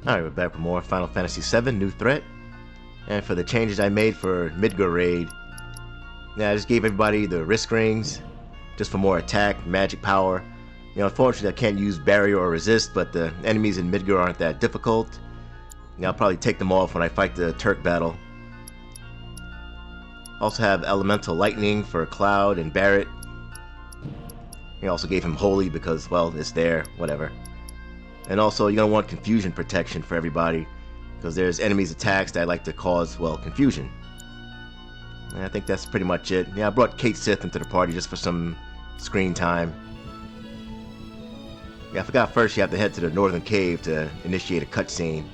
Alright, we're back with more Final Fantasy VII New Threat. And for the changes I made for Midgar Raid, I just gave everybody the risk rings, just for more attack, magic power. Unfortunately I can't use barrier or resist, but the enemies in Midgar aren't that difficult. I'll probably take them off when I fight the Turk battle. Also have Elemental Lightning for Cloud and Barret. I also gave him Holy because, well, it's there, whatever. And also, you're going to want Confusion protection for everybody, because there's enemies' attacks that like to cause, well, confusion. And I think that's pretty much it. I brought Cait Sith into the party just for some screen time. I forgot first you have to head to the Northern Cave to initiate a cutscene.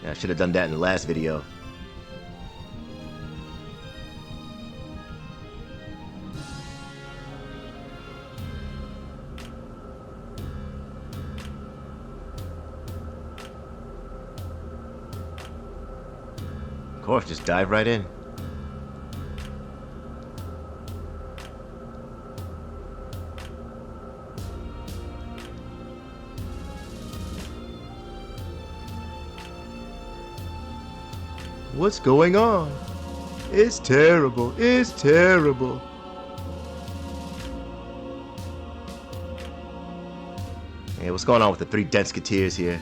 I should have done that in the last video. Of course, just dive right in. What's going on? It's terrible. It's terrible. Hey, what's going on with the Three Dentsketeers here?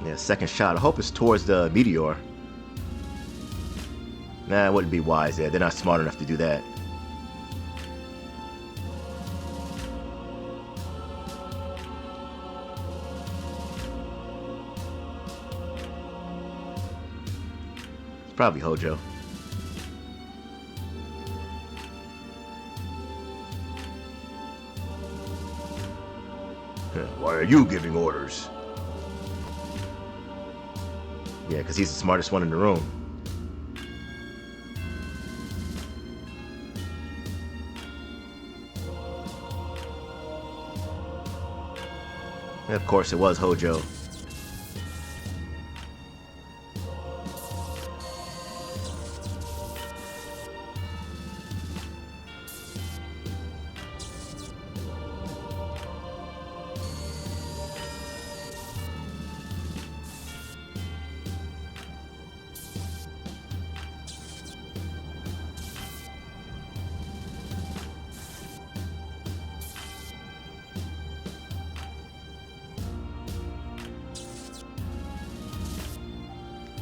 Yeah, second shot. I hope it's towards the meteor. Nah, it wouldn't be wise there. They're not smart enough to do that. It's probably Hojo. Why are you giving orders? Yeah, because he's the smartest one in the room. And of course, it was Hojo.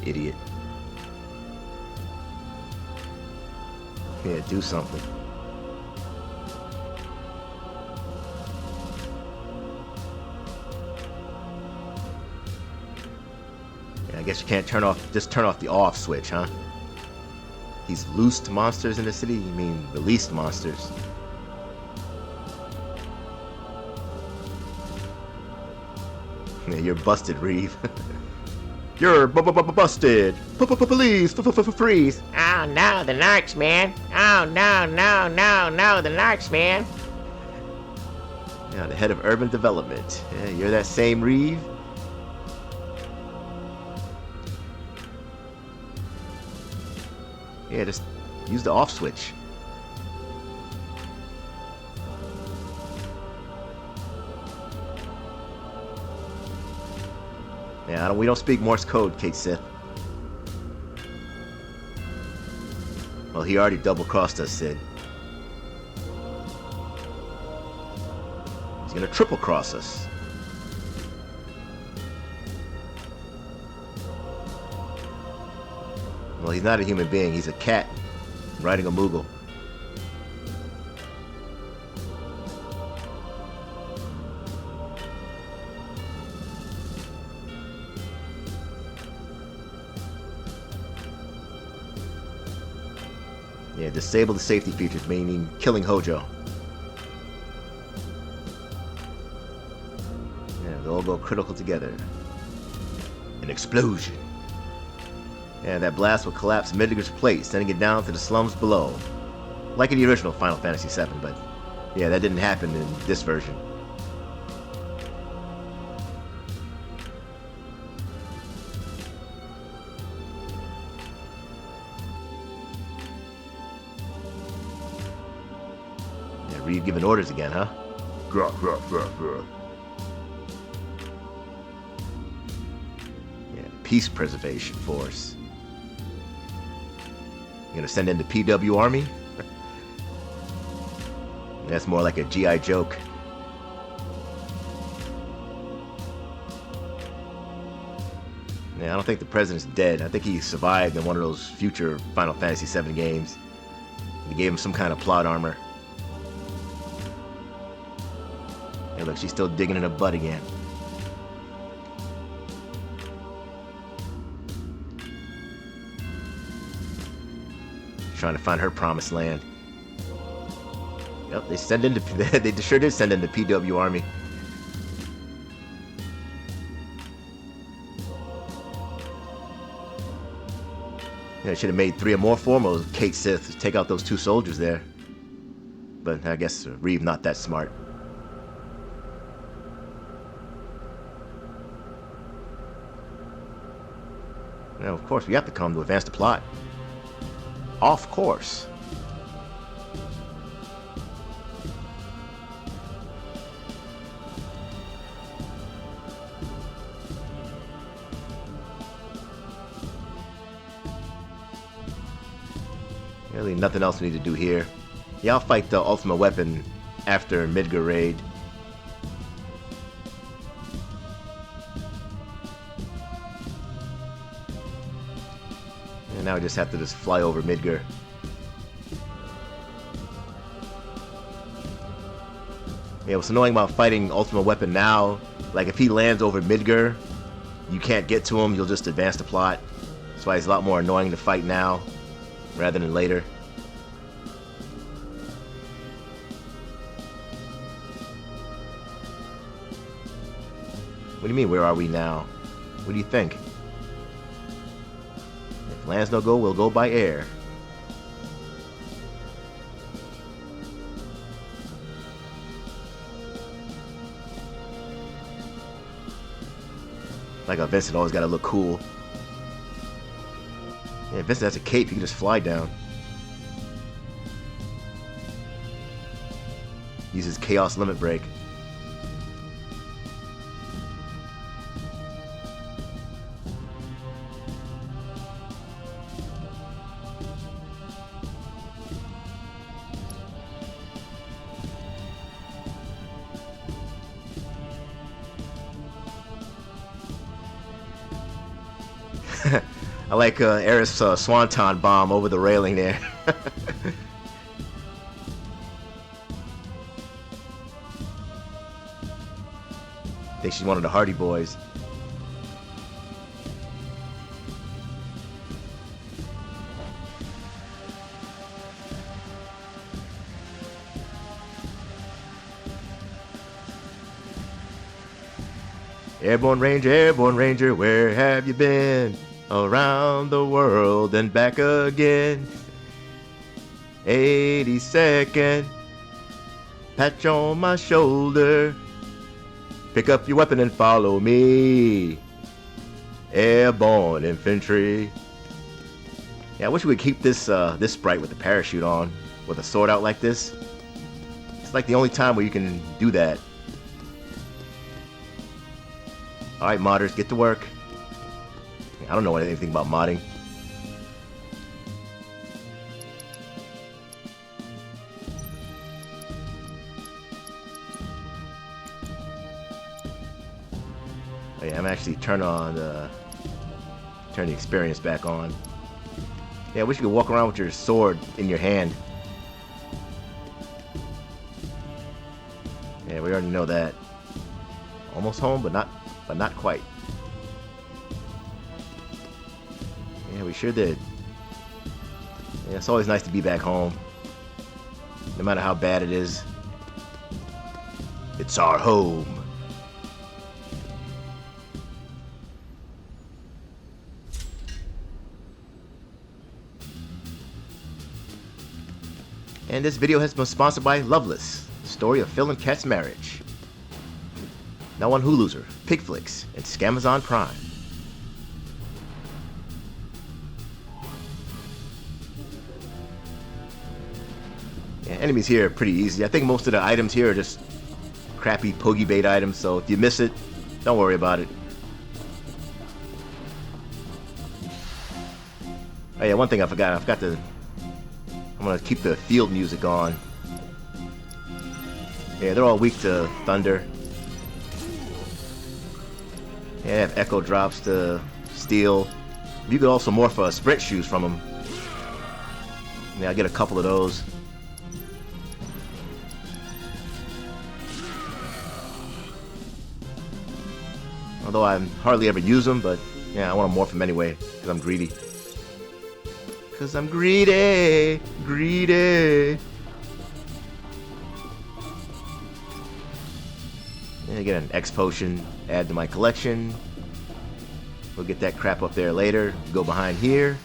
Idiot. Yeah, do something. Yeah, I guess you can't just turn off the off switch, huh? He's loosed monsters in the city? You mean released monsters? Yeah, you're busted, Reeve. You're busted! Please, freeze! Oh no, the narcs, man! Oh no, the narcs, man! Yeah, the head of urban development. Yeah, you're that same Reeve? Yeah, just use the off switch. Yeah, we don't speak Morse code, Cait Sith. Well, he already double-crossed us, Sid. He's gonna triple-cross us. Well, he's not a human being. He's a cat riding a Moogle. Yeah, disable the safety features, meaning killing Hojo. Yeah, they all go critical together. An explosion. Yeah, that blast will collapse Midgar's plate, sending it down to the slums below. Like in the original Final Fantasy VII, but yeah, that didn't happen in this version. Reed giving orders again, huh? Yeah, Peace Preservation Force. You gonna send in the PW Army? That's more like a GI joke. Yeah, I don't think the president's dead. I think he survived in one of those future Final Fantasy VII games. They gave him some kind of plot armor. Hey, look, she's still digging in her butt again. Trying to find her promised land. Yep, they sure did send in the PW Army. Yeah, should have made 3 or more formos. Cait Sith to take out those 2 soldiers there. But I guess Reeve not that smart. Now, of course, we have to come to advance the plot. Of course. Really nothing else we need to do here. Yeah, I'll fight the ultimate weapon after Midgar Raid. And now I just have to just fly over Midgar. Yeah, what's annoying about fighting ultimate weapon now, like if he lands over Midgar, you can't get to him, you'll just advance the plot. That's why it's a lot more annoying to fight now rather than later. What do you mean, where are we now? What do you think? If land's no go, we'll go by air. Like a Vincent always gotta look cool. Yeah, Vincent has a cape, he can just fly down. Uses Chaos Limit Break. I like Aerith's Swanton Bomb over the railing there. I think she's one of the Hardy Boys. Airborne Ranger, where have you been? Around the world and back again. 82nd, patch on my shoulder. Pick up your weapon and follow me. Airborne Infantry. Yeah, I wish we would keep this this sprite with the parachute on, with a sword out like this. It's like the only time where you can do that. Alright, modders, get to work. I don't know anything about modding. Oh yeah, I'm actually turn the experience back on. Yeah, I wish you could walk around with your sword in your hand. Yeah, we already know that. Almost home, but not quite. Yeah, we sure did. Yeah, it's always nice to be back home. No matter how bad it is. It's our home. And this video has been sponsored by Loveless, the story of Phil and Kat's marriage. Now on Hulu's, Pigflix, and Scamazon Prime. Yeah, Enemies here are pretty easy. I think most of the items here are just crappy Pogi bait items, so if you miss it, don't worry about it. Oh yeah, one thing I forgot. I'm gonna keep the field music on. Yeah, they're all weak to thunder. Yeah, they have echo drops to steel. You could also morph sprint shoes from them. Yeah, I get a couple of those. Although I hardly ever use them, but yeah, I want to morph them anyway, because I'm greedy. Because I'm greedy! Greedy! Yeah, I get an X potion, add to my collection. We'll get that crap up there later. Go behind here.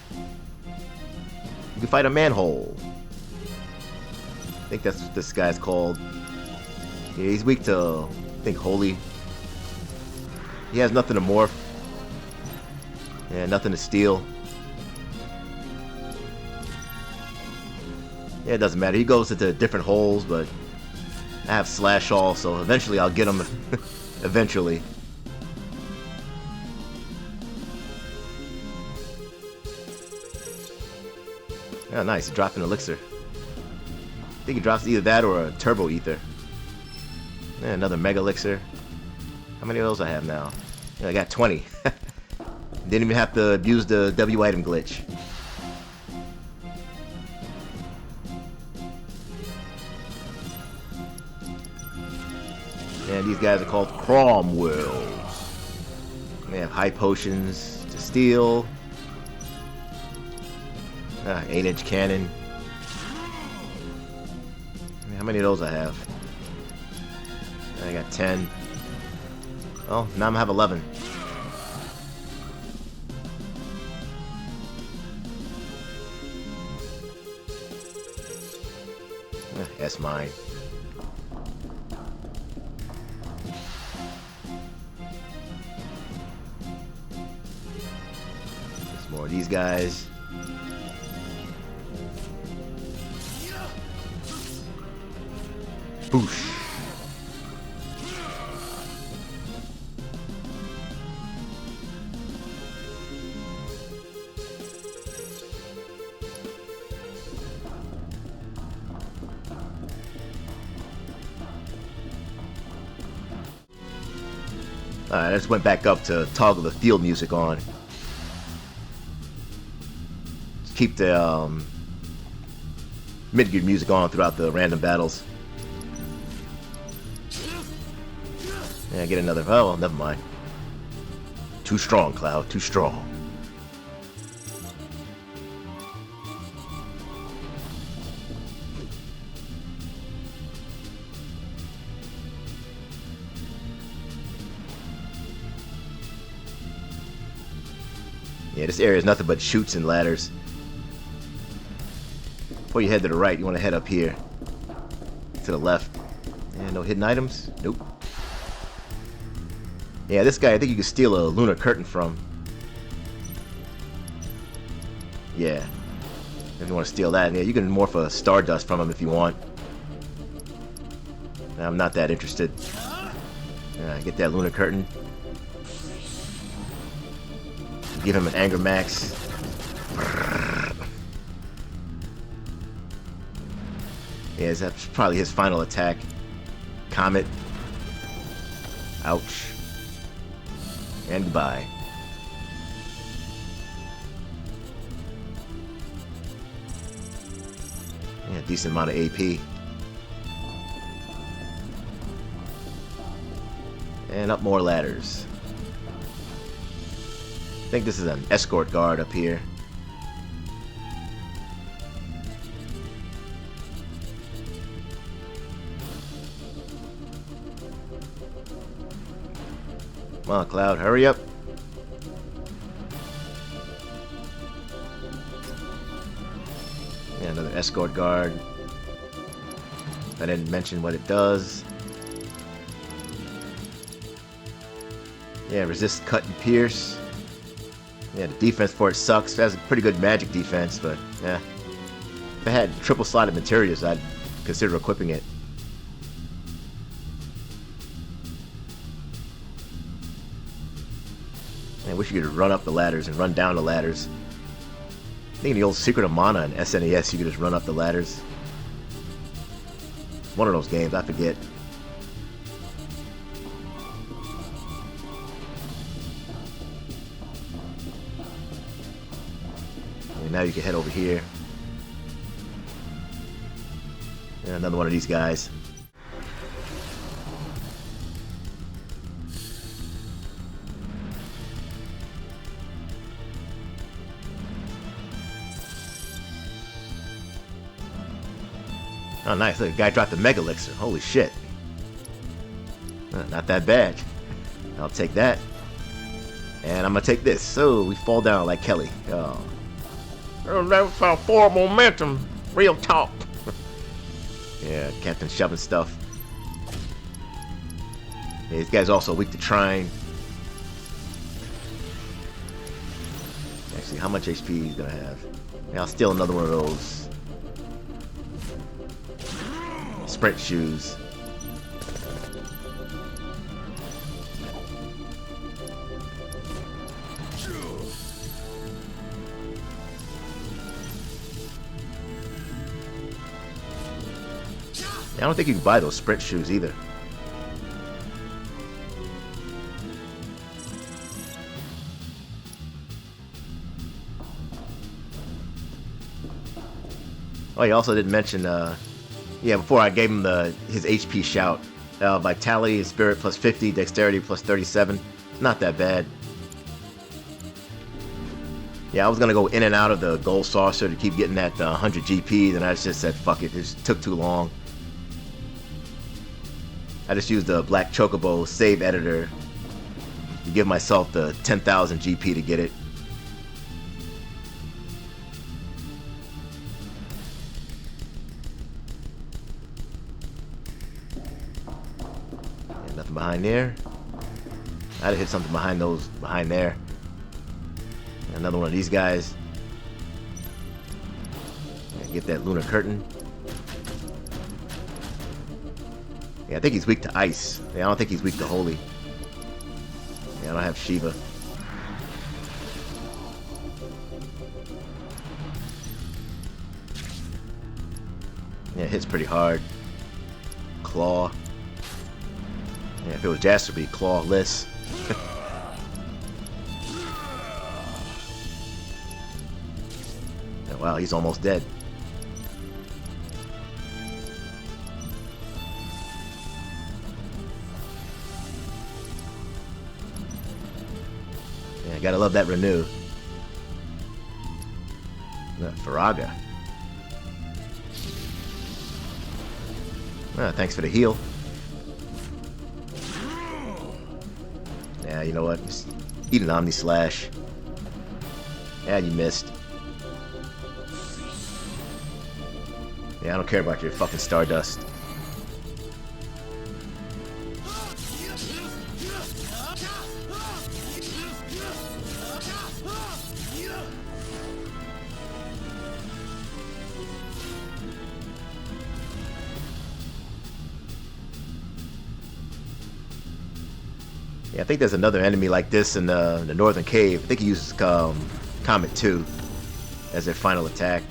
You can fight a manhole. I think that's what this guy's called. Yeah, he's weak to, I think, holy. He has nothing to morph. Yeah, nothing to steal. Yeah, it doesn't matter. He goes into different holes, but I have slash all, so eventually I'll get him. Eventually. Oh, nice. He dropped an elixir. I think he drops either that or a turbo ether. Yeah, another mega elixir. How many of those I have now? Yeah, I got 20. Didn't even have to abuse the W item glitch. And these guys are called Cromwells. They have high potions to steal. 8-inch cannon. How many of those I have? I got 10. Oh, now I'm gonna have 11. That's mine. There's more of these guys. Boosh. I just went back up to toggle the field music on. Just keep the Midgar music on throughout the random battles. Yeah, get another. Oh, well, never mind. Too strong, Cloud. Too strong. Yeah, this area is nothing but chutes and ladders. Before you head to the right, you want to head up here. To the left. Yeah, no hidden items? Nope. Yeah, this guy, I think you can steal a lunar curtain from. Yeah. If you want to steal that, yeah, you can morph a stardust from him if you want. I'm not that interested. Get that lunar curtain. Give him an anger max. Yeah, that's probably his final attack. Comet. Ouch. And goodbye. Yeah, decent amount of AP. And up more ladders. I think this is an escort guard up here. Come on, Cloud, hurry up. Yeah, another escort guard. I didn't mention what it does. Yeah, resist cut and pierce. Yeah, the defense for it sucks. It has a pretty good magic defense, but yeah. If I had triple slotted Materias, I'd consider equipping it. I wish you could run up the ladders and run down the ladders. I think in the old Secret of Mana and SNES, you could just run up the ladders. One of those games, I forget. And now you can head over here. And another one of these guys. Oh, nice. Look, the guy dropped the Mega Elixir. Holy shit. Not that bad. I'll take that. And I'm going to take this. So we fall down like Kelly. Oh. That was for momentum. Real talk. Yeah, Captain shoving stuff. Yeah, these guys also weak to Trine. Actually, how much HP he's going to have? Yeah, I'll steal another one of those. Sprint shoes. I don't think you can buy those sprint shoes either. Oh, he also didn't mention, yeah, before I gave him his HP shout. Vitality, Spirit plus 50, Dexterity plus 37. Not that bad. Yeah, I was gonna go in and out of the Gold Saucer to keep getting that 100 GP, then I just said fuck it, it just took too long. I just used the Black Chocobo save editor to give myself the 10,000 GP to get it. Yeah, nothing behind there. I'd have hit something behind there. Another one of these guys. Yeah, get that Lunar Curtain. Yeah, I think he's weak to ice. Yeah, I don't think he's weak to holy. Yeah, I don't have Shiva. Yeah, it hits pretty hard. Claw. Yeah, if it was Jaster, it'd be clawless. Yeah, wow, he's almost dead. Gotta love that renew. Faraga. Thanks for the heal. Yeah, you know what? Just eat an Omni Slash. Yeah, you missed. Yeah, I don't care about your fucking Stardust. Yeah, I think there's another enemy like this in the Northern Cave. I think he uses Comet 2 as their final attack.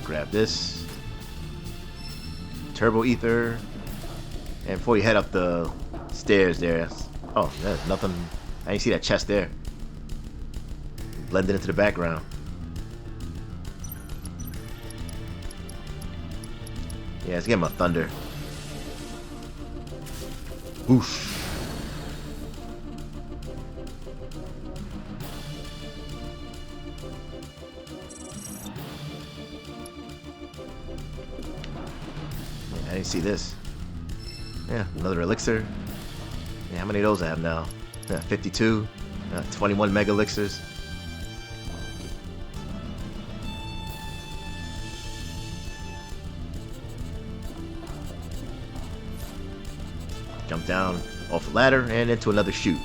Grab this. Turbo Ether. And before you head up the stairs there. Oh, there's nothing. I didn't see that chest there. Blended into the background. Yeah, let's get him a thunder. Whoosh. I didn't see this. Yeah, another elixir. Yeah, how many of those I have now? Yeah, 52. 21 mega elixirs. jump down off the ladder and into another chute.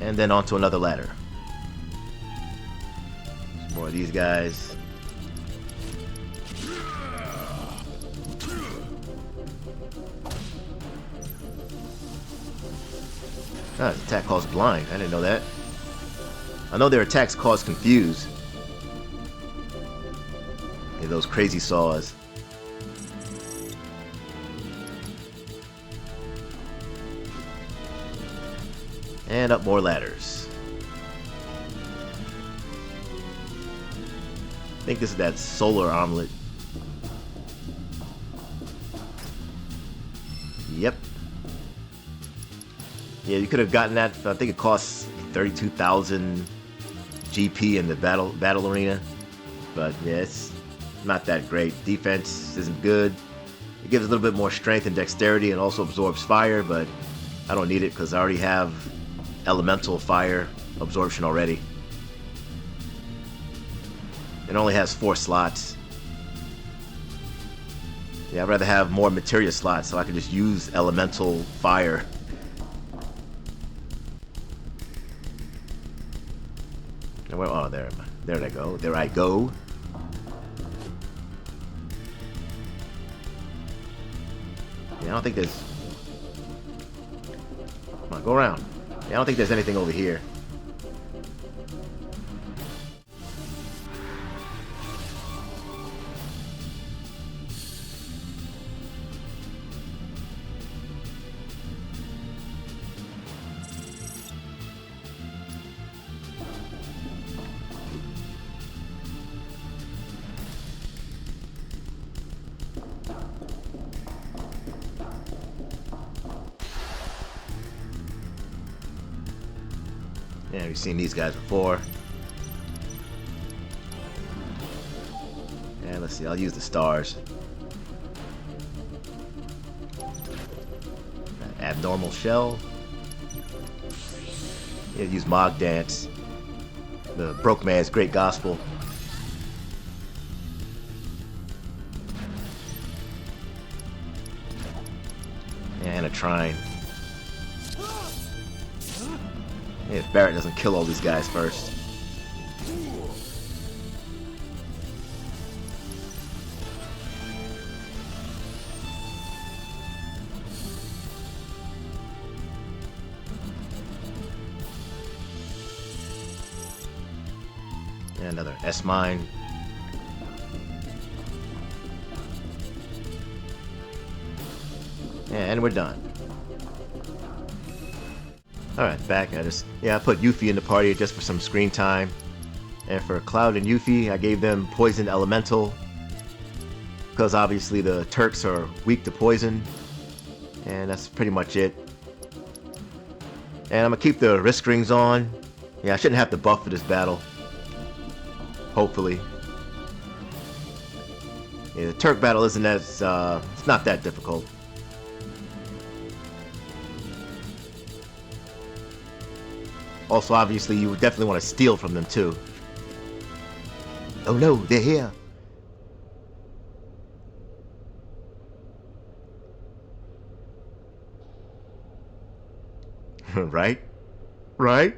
And then onto another ladder. Some more of these guys. Ah, his attack caused blind. I didn't know that. I know their attacks cause confuse. Yeah, those crazy saws. And up more ladders. I think this is that solar omelet. Yep. Yeah, you could have gotten that. I think it costs 32,000 GP in the battle arena. But yeah, it's not that great. Defense isn't good. It gives a little bit more strength and dexterity and also absorbs fire, but I don't need it because I already have elemental fire absorption already. It only has 4 slots. Yeah, I'd rather have more materia slots so I can just use elemental fire. Oh, there I go. There I go. Yeah, I don't think there's... Come on, go around. Yeah, I don't think there's anything over here. Yeah, we've seen these guys before. Yeah, let's see, I'll use the stars. That abnormal shell. Yeah, use Mog Dance. The broke man's great gospel. Yeah, and a trine. Yeah, if Barrett doesn't kill all these guys first. And another S-mine. And we're done. Alright, back. I put Yuffie in the party just for some screen time. And for Cloud and Yuffie, I gave them Poison Elemental. Because obviously the Turks are weak to poison. And that's pretty much it. And I'm going to keep the wrist rings on. Yeah, I shouldn't have to buff for this battle. Hopefully. Yeah, the Turk battle isn't as... it's not that difficult. Also, obviously, you would definitely want to steal from them, too. Oh no, they're here. Right? Right?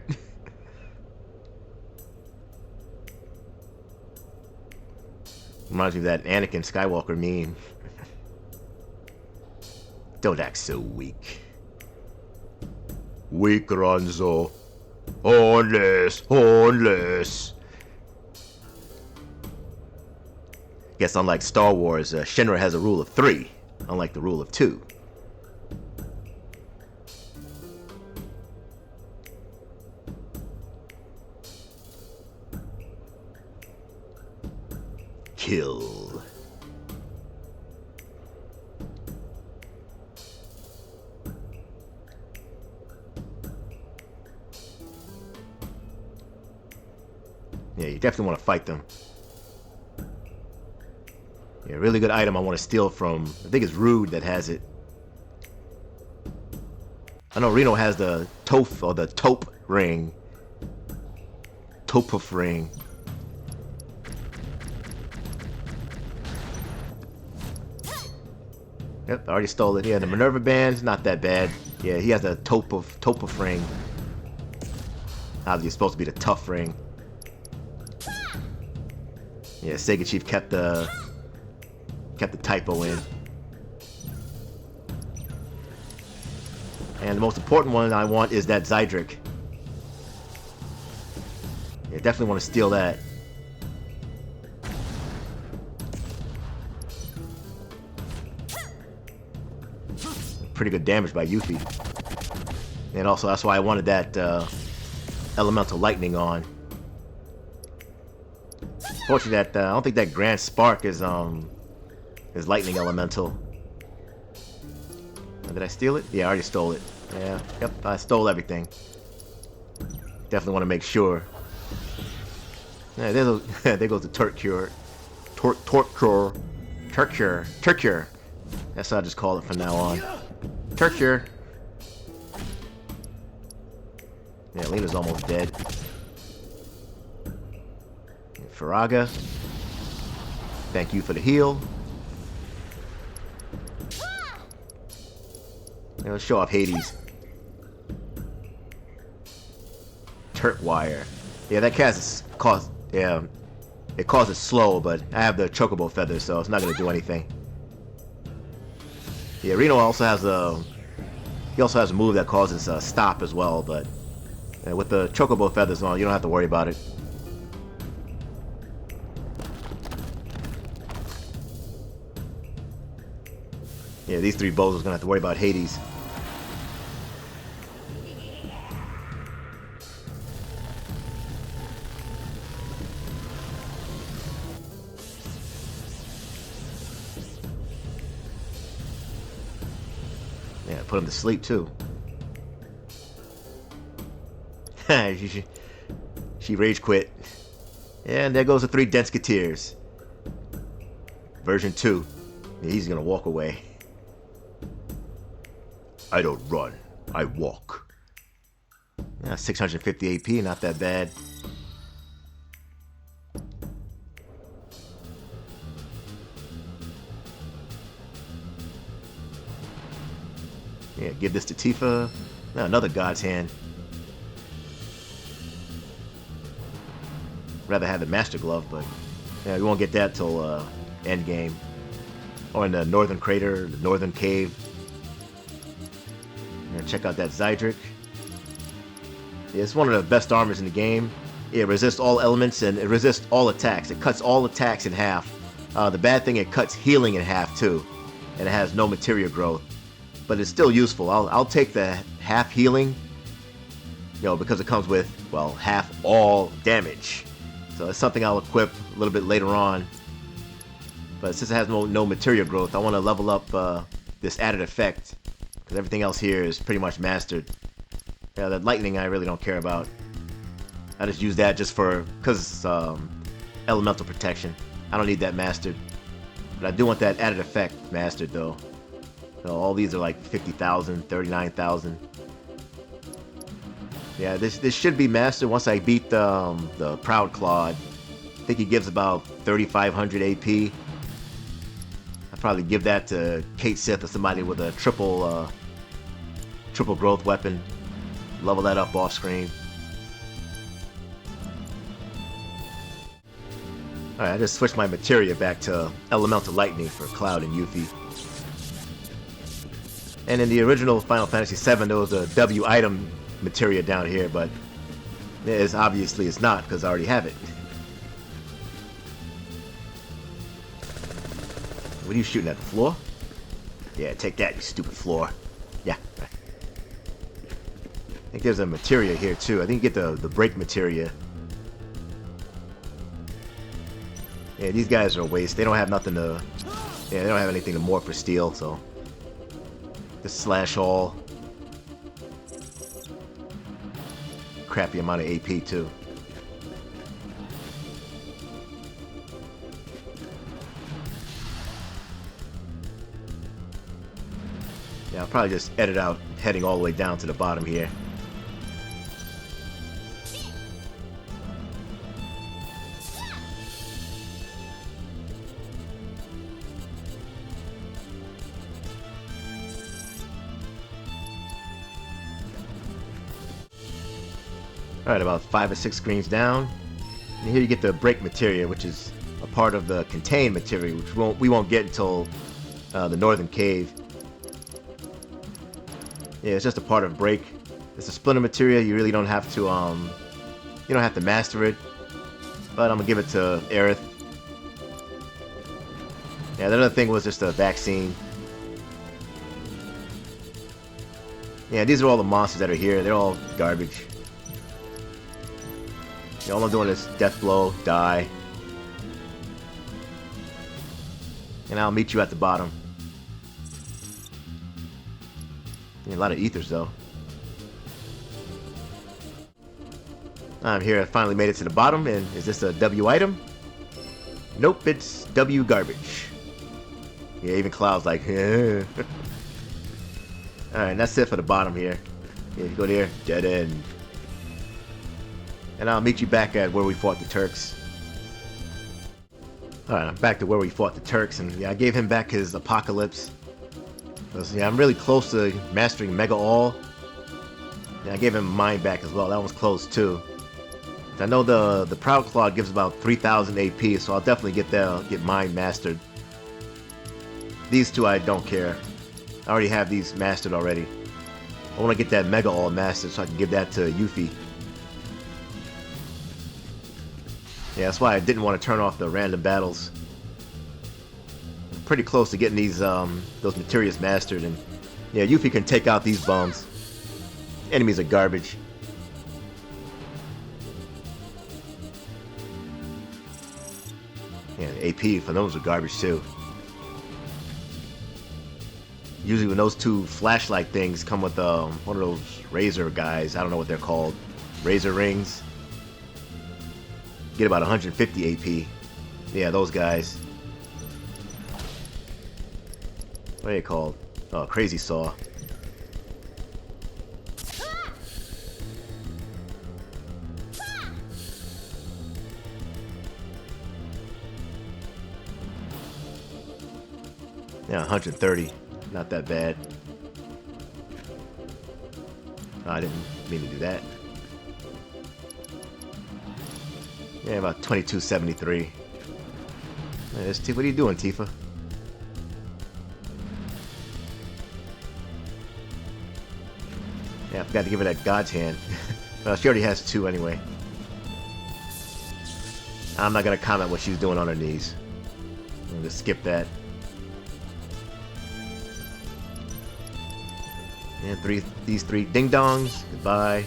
Reminds me of that Anakin Skywalker meme. Don't act so weak. Weak, Ronzo. Hornless. Guess unlike Star Wars, Shinra has a rule of 3, unlike the rule of 2. Kill. Yeah, you definitely want to fight them. Yeah, really good item I want to steal from, I think it's Rude that has it. I know Reno has the Toph, or the Taupe ring. Topuf ring. Yep, I already stole it. Yeah, the Minerva band's not that bad. Yeah, he has a Topa ring. Obviously, it's supposed to be the tough ring. Yeah, SegaChief kept the typo in. And the most important one I want is that Ziedrich. Yeah, definitely want to steal that. Pretty good damage by Yuffie. And also that's why I wanted that elemental lightning on. Fortunately, that I don't think that Grand Spark is lightning elemental. Did I steal it? Yeah, I already stole it. Yeah, yep, I stole everything. Definitely want to make sure. Yeah, there goes the Turk cure. Turk cure. That's what I just call it from now on. Turk cure. Yeah, Lena's almost dead. Faraga. Thank you for the heal. Yeah, let's show off Hades. Turk wire. Yeah, that it causes slow, but I have the chocobo feather, so it's not gonna do anything. Yeah, Reno also has a move that causes a stop as well, but with the chocobo feathers on, you don't have to worry about it. Yeah, these three bozos gonna have to worry about Hades. Yeah, put him to sleep too. she rage quit. And there goes the Three Dentsketeers. Version 2. Yeah, he's gonna walk away. I don't run, I walk. Yeah, 650 AP, not that bad. Yeah, give this to Tifa. Another God's Hand. Rather have the Master Glove, but yeah, we won't get that till end game. Or in the Northern Crater, the Northern Cave. Yeah, check out that Ziedrich. Yeah, it's one of the best armors in the game. It resists all elements and it resists all attacks. It cuts all attacks in half. The bad thing, it cuts healing in half too. And it has no materia growth. But it's still useful. I'll take the half healing, because it comes with, well, half all damage. So it's something I'll equip a little bit later on. But since it has no materia growth, I want to level up this added effect. Because everything else here is pretty much mastered. Yeah, that lightning I really don't care about. I just use that just because elemental protection. I don't need that mastered. But I do want that added effect mastered though. So all these are like 50,000, 39,000. Yeah, this should be mastered once I beat the Proud Claude. I think he gives about 3,500 AP. I'd probably give that to Cait Sith or somebody with a triple growth weapon. Level that up off screen. Alright, I just switched my materia back to Elemental Lightning for Cloud and Yuffie. And in the original Final Fantasy VII, there was a W item materia down here, but obviously it's not because I already have it. What are you shooting at, the floor? Yeah, take that, you stupid floor. Yeah. I think there's a materia here too. I think you get the break materia. Yeah, these guys are a waste. They don't have nothing to... Yeah, they don't have anything to morph or steal, so... Just slash all. Crappy amount of AP too. Yeah, I'll probably just edit out heading all the way down to the bottom here. Alright, about 5 or 6 screens down. And here you get the break materia, which is a part of the contain materia, which we won't get until the northern cave. Yeah, it's just a part of break. It's a splinter materia. You really don't have to master it. But I'm gonna give it to Aerith. Yeah, the other thing was just a vaccine. Yeah, these are all the monsters that are here. They're all garbage. Yeah, all I'm doing is death blow, die. And I'll meet you at the bottom. Yeah, a lot of ethers though. I'm here. I finally made it to the bottom. And is this a W item? Nope, it's W garbage. Yeah, even Cloud's like, yeah. Alright, that's it for the bottom here. Yeah, you go there, dead end. And I'll meet you back at where we fought the Turks. Alright, I'm back to where we fought the Turks, and yeah, I gave him back his Apocalypse. Because, yeah, I'm really close to mastering Mega All. Yeah, I gave him mine back as well. That one's close too. I know the Proud Claw gives about 3,000 AP, so I'll definitely get mine mastered. These two I don't care. I already have these mastered already. I want to get that Mega All mastered so I can give that to Yuffie. Yeah, that's why I didn't want to turn off the random battles. I'm pretty close to getting these those Materias mastered, and yeah, Yuffie can take out these bums. Enemies are garbage. Yeah, AP for those are garbage too. Usually when those two flashlight things come with one of those razor guys, I don't know what they're called, razor rings, get about 150 AP. Yeah, those guys. What are they called? Oh, Crazy Saw. Yeah, 130. Not that bad. Oh, I didn't mean to do that. Yeah, about 2273. Hey, what are you doing, Tifa? Yeah, I forgot to give her that God's Hand. Well, she already has 2 anyway. I'm not gonna comment what she's doing on her knees. I'm gonna skip that. And these three ding-dongs. Goodbye.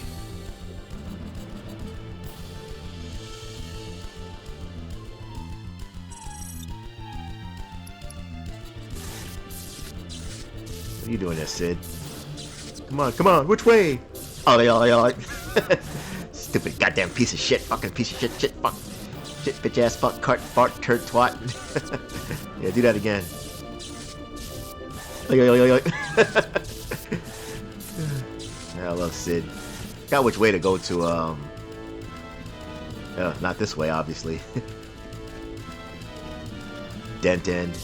What are you doing there, Sid? Come on, which way? Oh, they all stupid goddamn piece of shit, fucking piece of shit, fuck. Shit, bitch ass, fuck, cart, fart, turd, twat. Yeah, do that again. I love Sid. Got which way to go to, not this way, obviously. Dent end.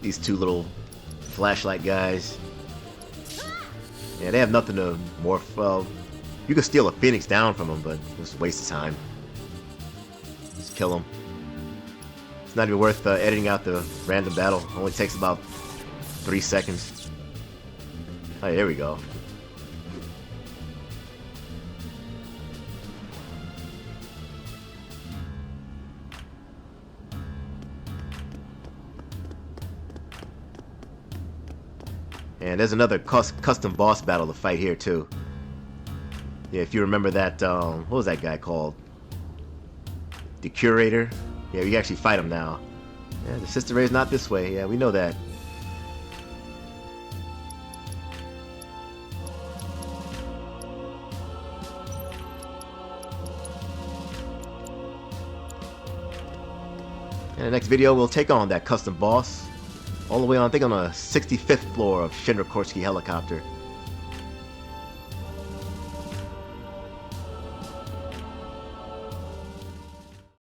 These two little flashlight guys. Yeah, they have nothing to morph. Well, you can steal a Phoenix down from them, but it's a waste of time. Just kill them. It's not even worth editing out the random battle. It only takes about 3 seconds. Oh, there we go. And there's another custom boss battle to fight here too. Yeah, if you remember that, what was that guy called? The Curator? Yeah, you actually fight him now. Yeah, the Sister Ray's not this way. Yeah, we know that. In the next video, we'll take on that custom boss. All the way on, I think on the 65th floor of Shinra Building helicopter.